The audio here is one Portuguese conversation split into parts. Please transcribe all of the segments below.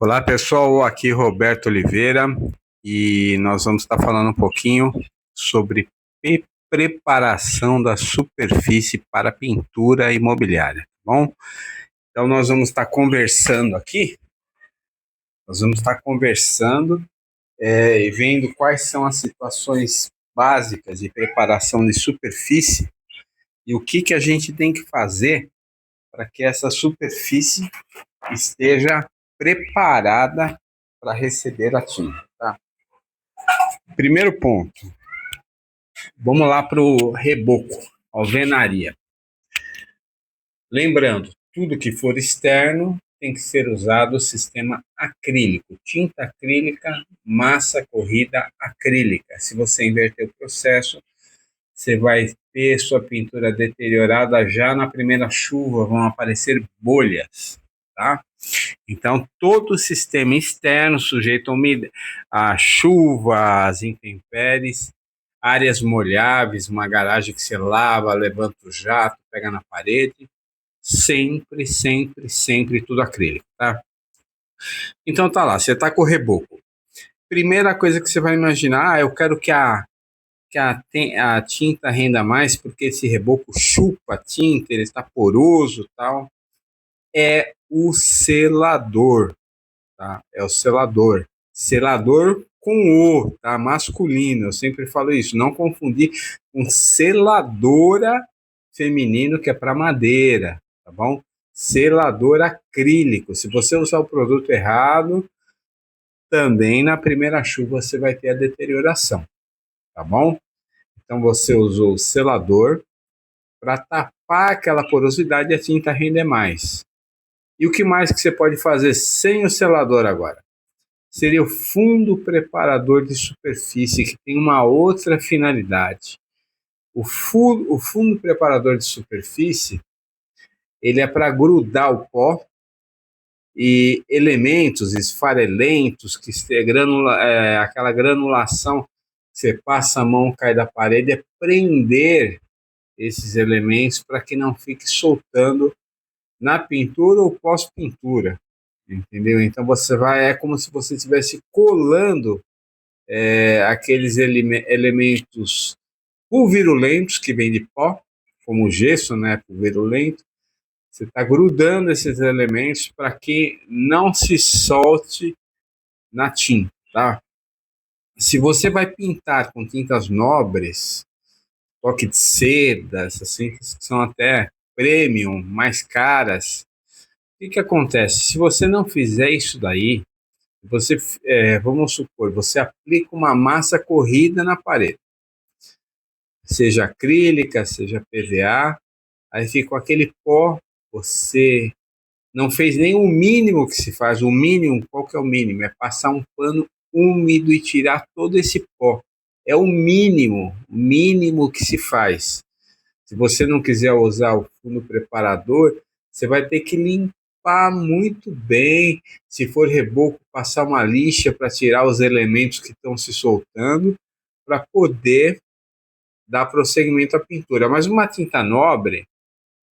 Olá pessoal, aqui Roberto Oliveira e nós vamos estar falando um pouquinho sobre preparação da superfície para pintura imobiliária, tá bom? Então nós vamos estar conversando aqui, e vendo quais são as situações básicas de preparação de superfície e o que a gente tem que fazer para que essa superfície esteja preparada para receber a tinta, tá? Primeiro ponto, vamos lá para o reboco, alvenaria. Lembrando, tudo que for externo tem que ser usado o sistema acrílico, tinta acrílica, massa corrida acrílica. Se você inverter o processo, você vai ter sua pintura deteriorada já na primeira chuva, vão aparecer bolhas, tá? Então, todo o sistema externo sujeito a chuva, às intempéries, áreas molháveis, uma garagem que você lava, levanta o jato, pega na parede, sempre, sempre, sempre tudo acrílico, tá? Então tá lá, você tá com o reboco. Primeira coisa que você vai imaginar, eu quero que a tinta renda mais, porque esse reboco chupa a tinta, ele está poroso, tal. É o selador, tá? É o selador. Selador com O, tá? Masculino. Eu sempre falo isso. Não confundir com seladora feminino, que é para madeira, tá bom? Selador acrílico. Se você usar o produto errado, também na primeira chuva você vai ter a deterioração, tá bom? Então você usou o selador para tapar aquela porosidade e a tinta render mais. E o que mais que você pode fazer sem o selador agora? Seria o fundo preparador de superfície, que tem uma outra finalidade. O fundo preparador de superfície, ele é para grudar o pó e elementos esfarelentos, aquela granulação que você passa a mão, cai da parede, é prender esses elementos para que não fique soltando na pintura ou pós-pintura, entendeu? Então é como se você estivesse colando aqueles elementos pulverulentos que vêm de pó, como o gesso, né, pulverulento. Você está grudando esses elementos para que não se solte na tinta, tá? Se você vai pintar com tintas nobres, toque de seda, essas tintas que são até premium, mais caras, o que acontece? Se você não fizer isso daí, vamos supor, você aplica uma massa corrida na parede, seja acrílica, seja PVA, aí fica aquele pó, você não fez nem o mínimo que se faz. O mínimo, qual que é o mínimo? É passar um pano úmido e tirar todo esse pó. É o mínimo que se faz. Se você não quiser usar o fundo preparador, você vai ter que limpar muito bem. Se for reboco, passar uma lixa para tirar os elementos que estão se soltando, para poder dar prosseguimento à pintura. Mas uma tinta nobre,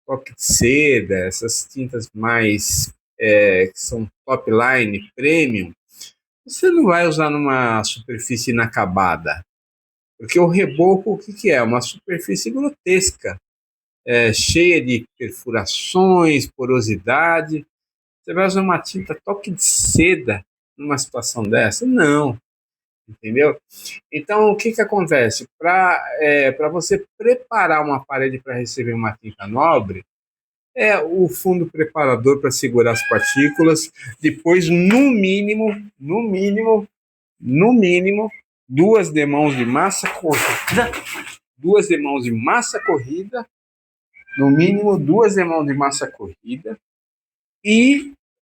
toque de seda, essas tintas mais que são top line, premium, você não vai usar numa superfície inacabada. Porque o reboco, o que é? Uma superfície grotesca, cheia de perfurações, porosidade. Você vai usar uma tinta toque de seda numa situação dessa? Não, entendeu? Então, o que acontece? Para você preparar uma parede para receber uma tinta nobre, o fundo preparador para segurar as partículas, depois, no mínimo, duas demãos de massa corrida, no mínimo duas demãos de massa corrida e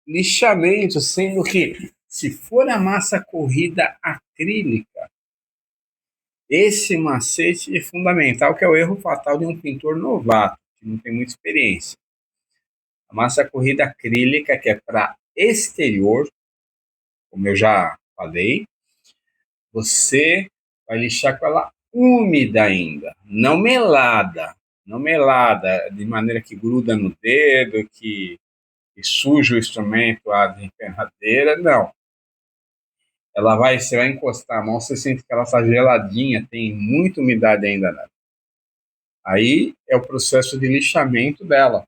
lixamento, sendo que se for a massa corrida acrílica, esse macete é fundamental, que é o erro fatal de um pintor novato, que não tem muita experiência. A massa corrida acrílica, que é para exterior, como eu já falei, você vai lixar com ela úmida ainda, não melada, de maneira que gruda no dedo, que e suja o instrumento, a desempenhadeira, não. Você vai encostar a mão, você sente que ela está geladinha, tem muita umidade ainda nela. Aí é o processo de lixamento dela.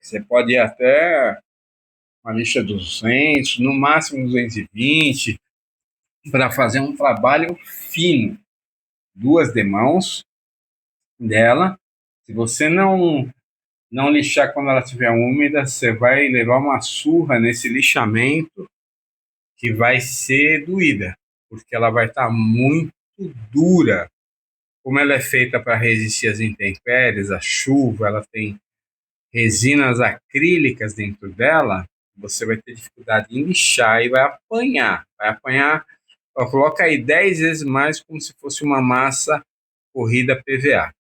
Você pode ir até uma lixa 200, no máximo 220, para fazer um trabalho fino. 2 demãos dela. Se você não lixar quando ela estiver úmida, você vai levar uma surra nesse lixamento que vai ser doída, porque ela vai estar muito dura. Como ela é feita para resistir às intempéries, à chuva, ela tem resinas acrílicas dentro dela, você vai ter dificuldade em lixar e vai apanhar. Vai apanhar, ó, coloca aí 10 vezes mais como se fosse uma massa corrida PVA.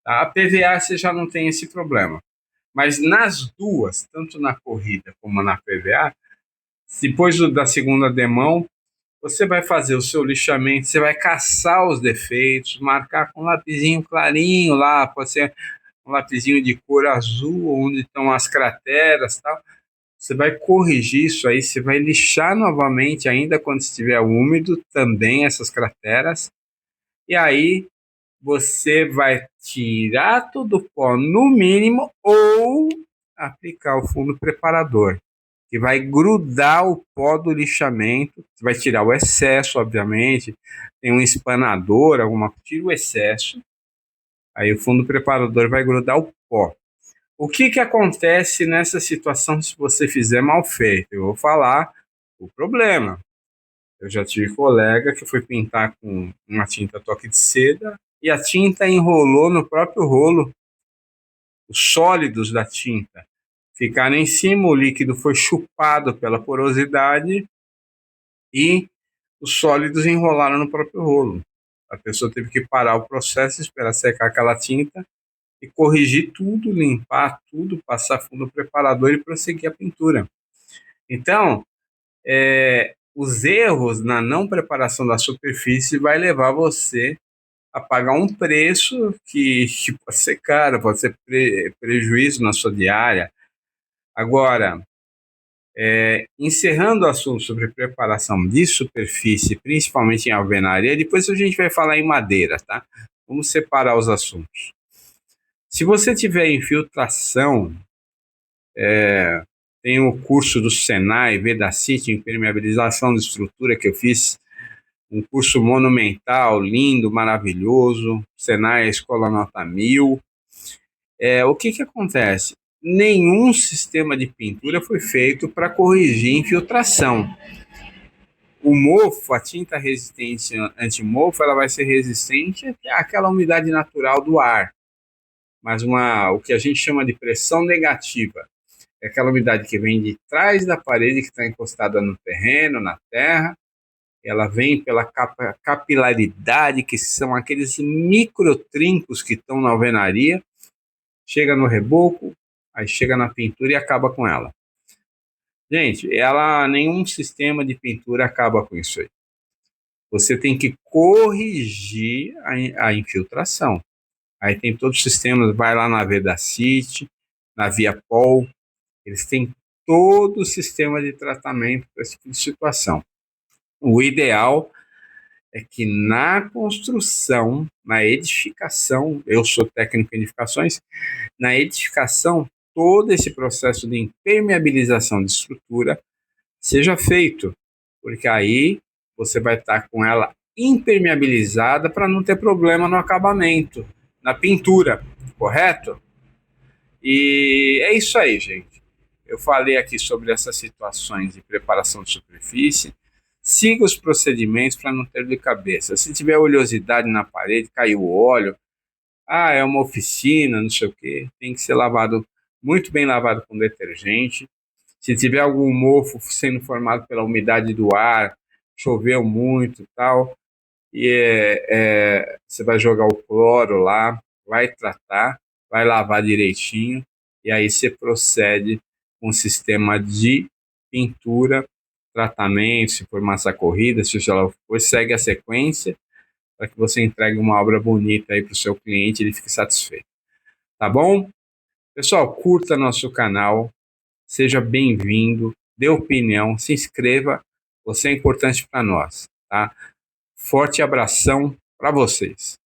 Tá? A PVA você já não tem esse problema. Mas nas duas, tanto na corrida como na PVA, depois da segunda demão, você vai fazer o seu lixamento, você vai caçar os defeitos, marcar com um lapisinho clarinho lá, pode ser um lapisinho de cor azul, onde estão as crateras, tal. Você vai corrigir isso aí, você vai lixar novamente, ainda quando estiver úmido, também essas crateras. E aí você vai tirar todo o pó no mínimo ou aplicar o fundo preparador, que vai grudar o pó do lixamento, você vai tirar o excesso, obviamente, tem um espanador, tira o excesso, aí o fundo preparador vai grudar o pó. O que acontece nessa situação se você fizer mal feito? Eu vou falar o problema. Eu já tive colega que foi pintar com uma tinta toque de seda e a tinta enrolou no próprio rolo. Os sólidos da tinta ficaram em cima, o líquido foi chupado pela porosidade e os sólidos enrolaram no próprio rolo. A pessoa teve que parar o processo, esperar secar aquela tinta e corrigir tudo, limpar tudo, passar fundo preparador e prosseguir a pintura. Então, os erros na não preparação da superfície vai levar você a pagar um preço que pode ser caro, pode ser prejuízo na sua diária. Agora, encerrando o assunto sobre preparação de superfície, principalmente em alvenaria, depois a gente vai falar em madeira, tá? Vamos separar os assuntos. Se você tiver infiltração, tem o curso do Senai, Vedacity, impermeabilização de estrutura, que eu fiz, um curso monumental, lindo, maravilhoso, Senai, Escola Nota 1000. O que acontece? Nenhum sistema de pintura foi feito para corrigir infiltração. O mofo, a tinta resistente antimofo, ela vai ser resistente àquela umidade natural do ar, mas o que a gente chama de pressão negativa, é aquela umidade que vem de trás da parede, que está encostada no terreno, na terra, ela vem pela capilaridade, que são aqueles microtrincos que estão na alvenaria, chega no reboco, aí chega na pintura e acaba com ela. Gente, nenhum sistema de pintura acaba com isso aí. Você tem que corrigir a infiltração. Aí tem todos os sistemas, vai lá na Vedacity, na Viapol, eles têm todo o sistema de tratamento para esse tipo de situação. O ideal é que na construção, na edificação, eu sou técnico em edificações, na edificação, todo esse processo de impermeabilização de estrutura seja feito, porque aí você vai estar com ela impermeabilizada para não ter problema no acabamento, na pintura, correto? E é isso aí, gente. Eu falei aqui sobre essas situações de preparação de superfície. Siga os procedimentos para não ter dor de cabeça. Se tiver oleosidade na parede, caiu o óleo, é uma oficina, não sei o quê, tem que ser lavado, muito bem lavado com detergente. Se tiver algum mofo sendo formado pela umidade do ar, choveu muito e tal, você vai jogar o cloro lá, vai tratar, vai lavar direitinho, e aí você procede com o sistema de pintura, tratamento, se for massa corrida, se ela for, segue a sequência, para que você entregue uma obra bonita aí para o seu cliente e ele fique satisfeito. Tá bom? Pessoal, curta nosso canal, seja bem-vindo, dê opinião, se inscreva, você é importante para nós, tá? Forte abração para vocês.